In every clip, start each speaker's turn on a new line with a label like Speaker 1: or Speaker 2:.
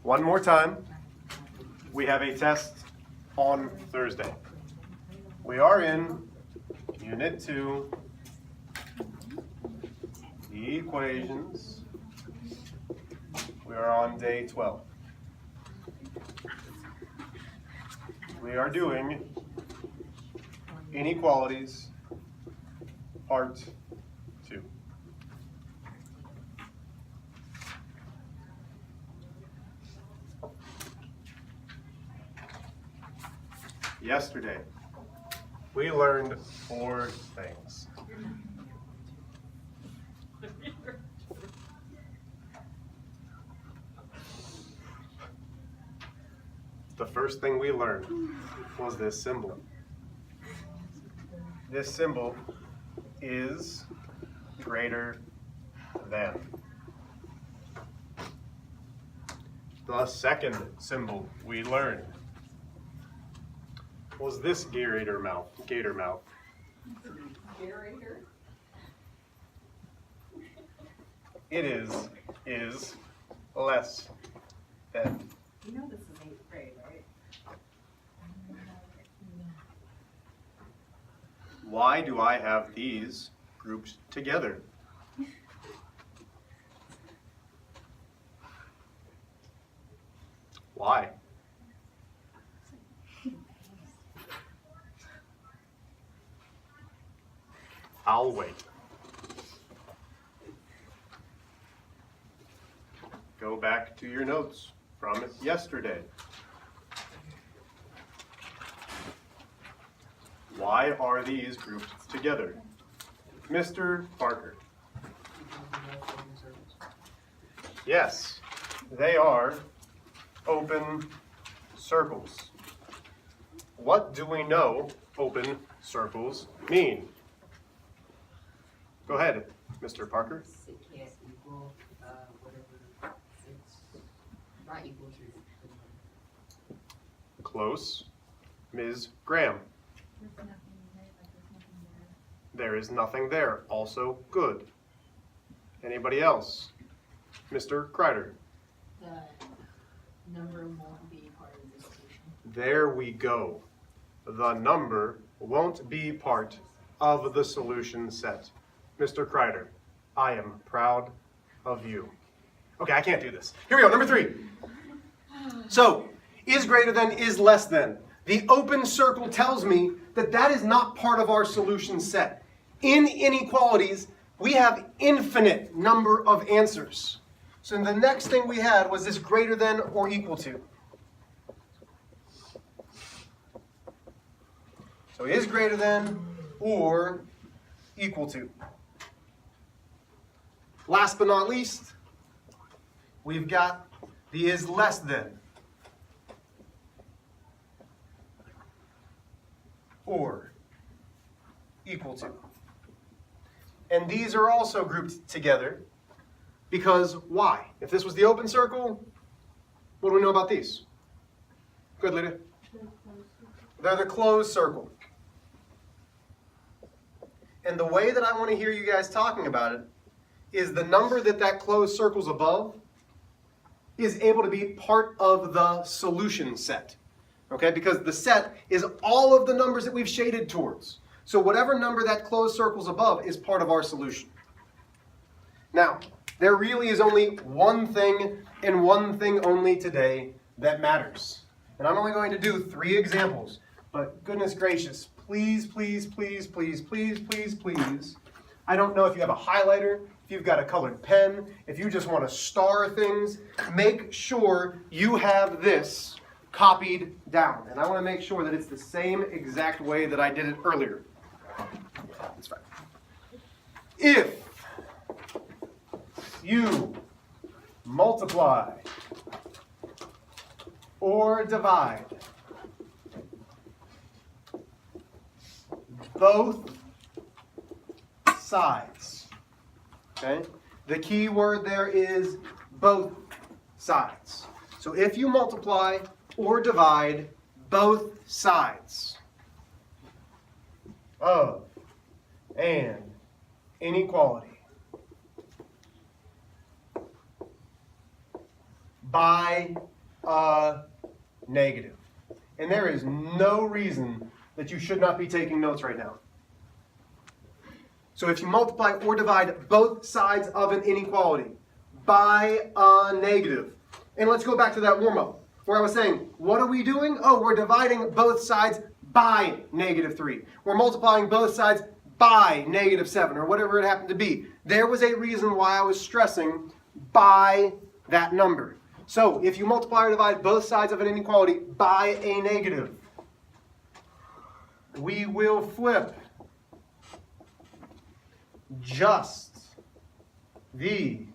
Speaker 1: One more time. We have a test on Thursday. We are in Unit 2, the equations. We are on day 12. We are doing Inequalities, Part 2. Yesterday, we learned 4 things. The first thing we learned was this symbol. This symbol is greater than. The second symbol we learned was this gator mouth. Gator mouth. It is less than.
Speaker 2: You know this is 8th grade, right?
Speaker 1: Why do I have these grouped together? Why? I'll wait. Go back to your notes from yesterday. Why are these grouped together? Mr. Parker. Yes, they are open circles. What do we know open circles mean? Go ahead, Mr. Parker.
Speaker 3: It can't equal whatever it's not equal to.
Speaker 1: Close. Ms. Graham. There is nothing there. Also good. Anybody else? Mr. Kreider.
Speaker 3: The number won't be part of the solution.
Speaker 1: There we go. The number won't be part of the solution set. Mr. Kreider, I am proud of you. Okay, I can't do this. Here we go, number 3. So, is greater than, is less than. The open circle tells me that that is not part of our solution set. In inequalities, we have infinite number of answers. So the next thing we had was this greater than or equal to. So is greater than or equal to. Last but not least, we've got the is less than or equal to. And these are also grouped together because why? If this was the open circle, what do we know about these? Good, Lydia. They're the closed circle. And the way that I want to hear you guys talking about it is the number that closed circle's above is able to be part of the solution set. Okay, because the set is all of the numbers that we've shaded towards. So whatever number that closed circle's above is part of our solution. Now, there really is only one thing and one thing only today that matters. And I'm only going to do 3 examples. But goodness gracious, please, please, please, please, please, please, please. I don't know if you have a highlighter, if you've got a colored pen, if you just want to star things, make sure you have this copied down. And I want to make sure that it's the same exact way that I did it earlier. That's fine. If you multiply or divide both sides, okay? The key word there is both sides. So if you multiply or divide both sides of an inequality by a negative. And there is no reason that you should not be taking notes right now. So if you multiply or divide both sides of an inequality by a negative, and let's go back to that warm-up where I was saying, what are we doing? Oh, we're dividing both sides by -3. We're multiplying both sides by -7, or whatever it happened to be. There was a reason why I was stressing by that number. So if you multiply or divide both sides of an inequality by a negative, we will flip just the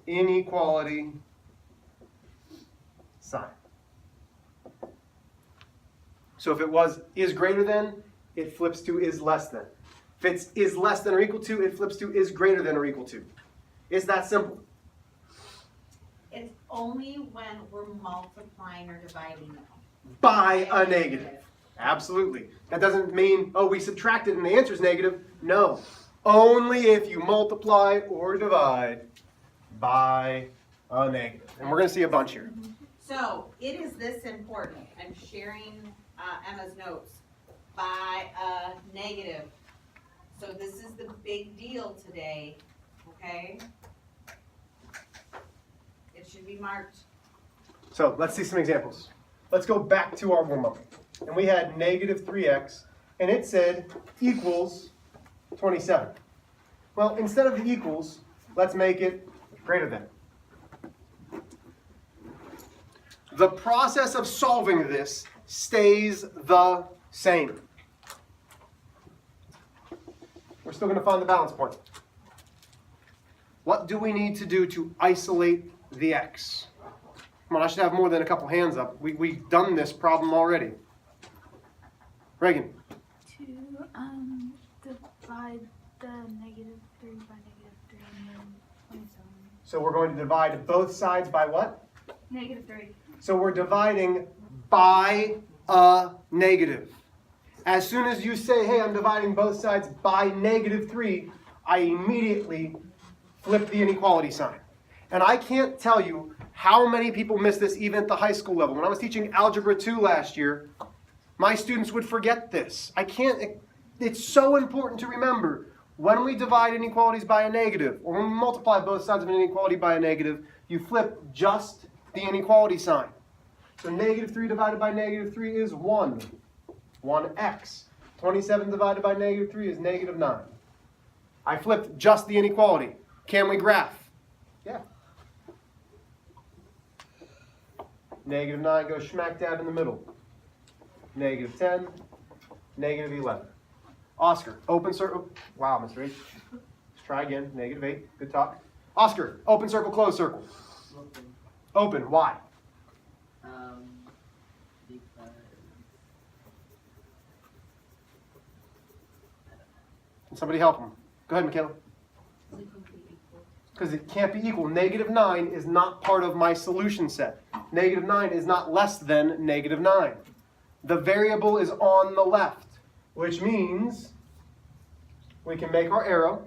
Speaker 1: inequality sign. So if it was is greater than, it flips to is less than. If it's is less than or equal to, it flips to is greater than or equal to. It's that simple.
Speaker 2: It's only when we're multiplying or dividing
Speaker 1: By a negative. Absolutely. That doesn't mean, oh, we subtracted and the answer is negative. No. Only if you multiply or divide by a negative. And we're going to see a bunch here.
Speaker 2: So it is this important. I'm sharing Emma's notes by a negative. So this is the big deal today, okay? It should be marked.
Speaker 1: So let's see some examples. Let's go back to our warm-up. And we had -3x, and it said equals 27. Well, instead of the equals, let's make it greater than. The process of solving this stays the same. We're still going to find the balance point. What do we need to do to isolate the x? Come on, I should have more than a couple hands up. We've done this problem already. Reagan.
Speaker 4: To divide the -3 by -3 and then 27.
Speaker 1: So we're going to divide both sides by what?
Speaker 4: -3.
Speaker 1: So we're dividing by a negative. As soon as you say, hey, I'm dividing both sides by -3, I immediately flip the inequality sign. And I can't tell you how many people miss this even at the high school level. When I was teaching Algebra 2 last year, my students would forget this. It's so important to remember. When we divide inequalities by a negative, or when we multiply both sides of an inequality by a negative, you flip just the inequality sign. So -3 divided by -3 is 1. 1x. 27 divided by -3 is -9. I flipped just the inequality. Can we graph? Yeah. -9 goes smack dab in the middle. -10, -11. Oscar, open circle. Wow, Mr. H. Let's try again. -8. Good talk. Oscar, open circle, close circle. Open. Why?
Speaker 5: Because
Speaker 1: Can somebody help him? Go ahead, Michaela. Because it can't be equal. -9 is not part of my solution set. -9 is not less than -9. The variable is on the left, which means we can make our arrow.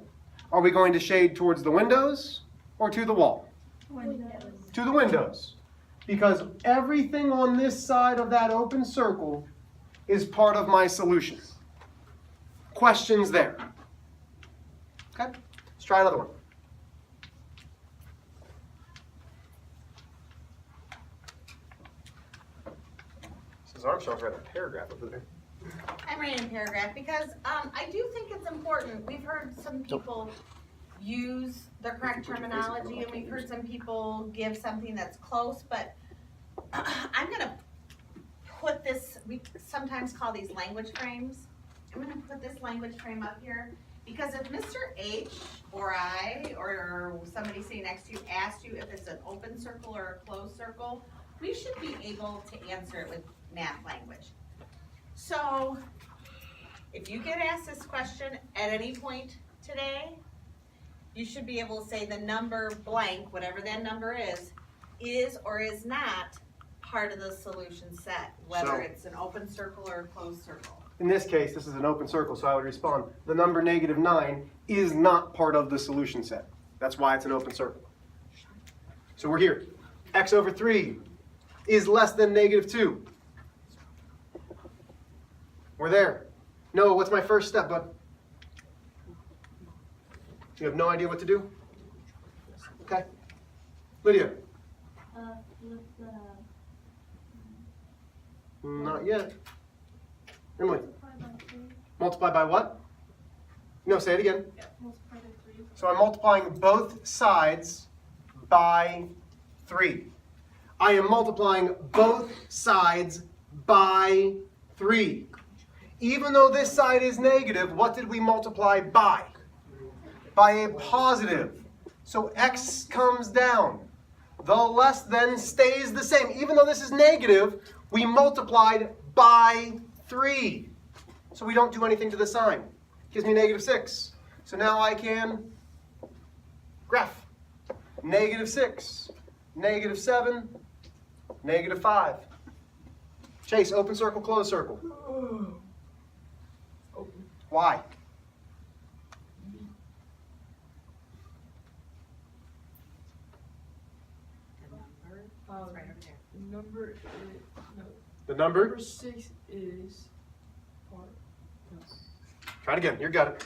Speaker 1: Are we going to shade towards the windows or to the wall?
Speaker 4: Windows.
Speaker 1: To the windows. Because everything on this side of that open circle is part of my solution. Questions there? Okay, let's try another one. Mrs. Armstrong's read a paragraph over there.
Speaker 2: I'm writing a paragraph because I do think it's important. We've heard some people use the correct terminology and we've heard some people give something that's close, but I'm gonna put this, we sometimes call these language frames. I'm gonna put this language frame up here because if Mr. H or I or somebody sitting next to you asked you if it's an open circle or a closed circle, we should be able to answer it with math language. So, if you get asked this question at any point today, you should be able to say the number blank, whatever that number is or is not part of the solution set, whether
Speaker 1: So-
Speaker 2: it's an open circle or a closed circle.
Speaker 1: In this case, this is an open circle, so I would respond, the number -9 is not part of the solution set. That's why it's an open circle. So we're here. x over 3 is less than negative 2. We're there. Noah, what's my first step, bud? You have no idea what to do? Okay. Lydia?
Speaker 4: Flip the
Speaker 1: Not yet. Emily?
Speaker 4: multiply by 3.
Speaker 1: Multiply by what? No, say it again.
Speaker 4: Multiply by 3.
Speaker 1: So I'm multiplying both sides by 3. I am multiplying both sides by 3. Even though this side is negative, what did we multiply by? By a positive. So x comes down. The less than stays the same. Even though this is negative, we multiplied by 3. So we don't do anything to the sign. Gives me negative 6. So now I can graph. Negative 6, negative 7, negative 5. Chase, open circle, close circle. Why?
Speaker 3: Right over there.
Speaker 5: Number is, no,
Speaker 1: The number?
Speaker 5: number 6 is part, no,
Speaker 1: Try it again. You got it.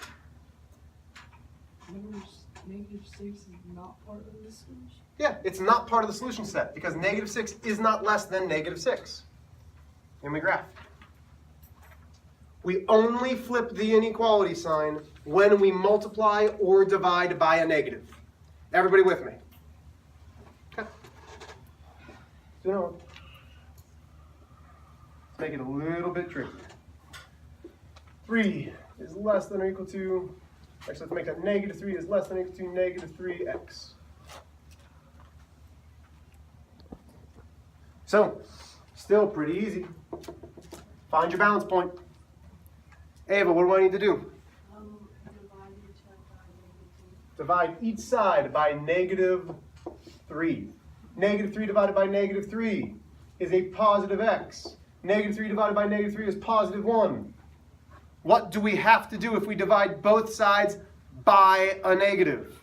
Speaker 5: negative 6 is not part of the solution.
Speaker 1: Yeah, it's not part of the solution set because negative 6 is not less than negative 6. And we graph. We only flip the inequality sign when we multiply or divide by a negative. Everybody with me? Okay. So now, let's make it a little bit tricky. 3 is less than or equal to, actually let's make that negative 3 is less than or equal to negative 3x. So, still pretty easy. Find your balance point. Ava, what do I need to do?
Speaker 3: Divide each side by -2.
Speaker 1: Divide each side by negative 3. Negative 3 divided by negative 3 is a positive x. Negative 3 divided by negative 3 is positive 1. What do we have to do if we divide both sides by a negative?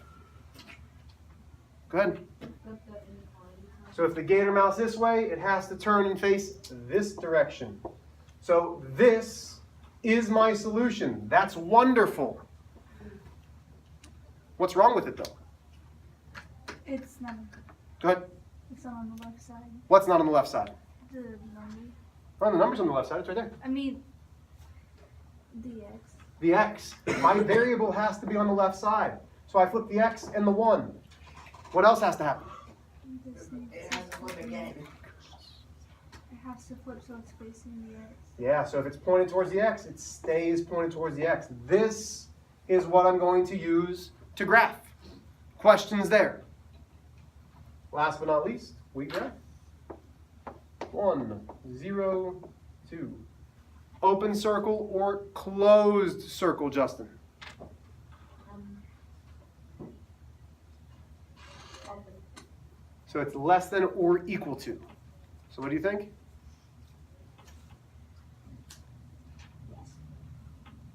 Speaker 1: Go ahead.
Speaker 3: Flip the inequality sign.
Speaker 1: So if the gator mouse this way, it has to turn and face this direction. So this is my solution. That's wonderful. What's wrong with it though?
Speaker 4: It's not.
Speaker 1: Go ahead.
Speaker 4: It's not on the left side.
Speaker 1: What's not on the left side?
Speaker 4: The number.
Speaker 1: Oh, the number's on the left side. It's right there.
Speaker 4: I mean, the x.
Speaker 1: The x. My variable has to be on the left side. So I flip the x and the 1. What else has to happen?
Speaker 4: This needs
Speaker 2: It has to flip again.
Speaker 4: It has to flip so it's facing the x.
Speaker 1: Yeah, so if it's pointed towards the x, it stays pointed towards the x. This is what I'm going to use to graph. Questions there? Last but not least, we graph. 1, 0, 2. Open circle or closed circle, Justin?
Speaker 2: Open.
Speaker 1: So it's less than or equal to. So what do you think?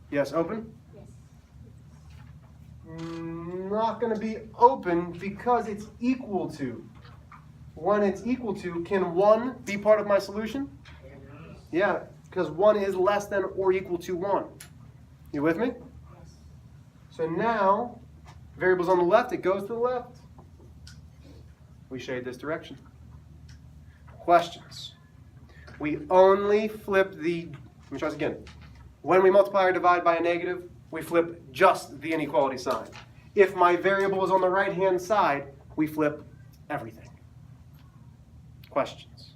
Speaker 1: Yes, open?
Speaker 3: Yes.
Speaker 1: Not going to be open because it's equal to. When it's equal to, can 1 be part of my solution? Yeah, because 1 is less than or equal to 1. You with me? So now, variable's on the left, it goes to the left. We shade this direction. Questions? We only flip the, let me try this again. When we multiply or divide by a negative, we flip just the inequality sign. If my variable is on the right-hand side, we flip everything. Questions?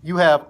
Speaker 1: You have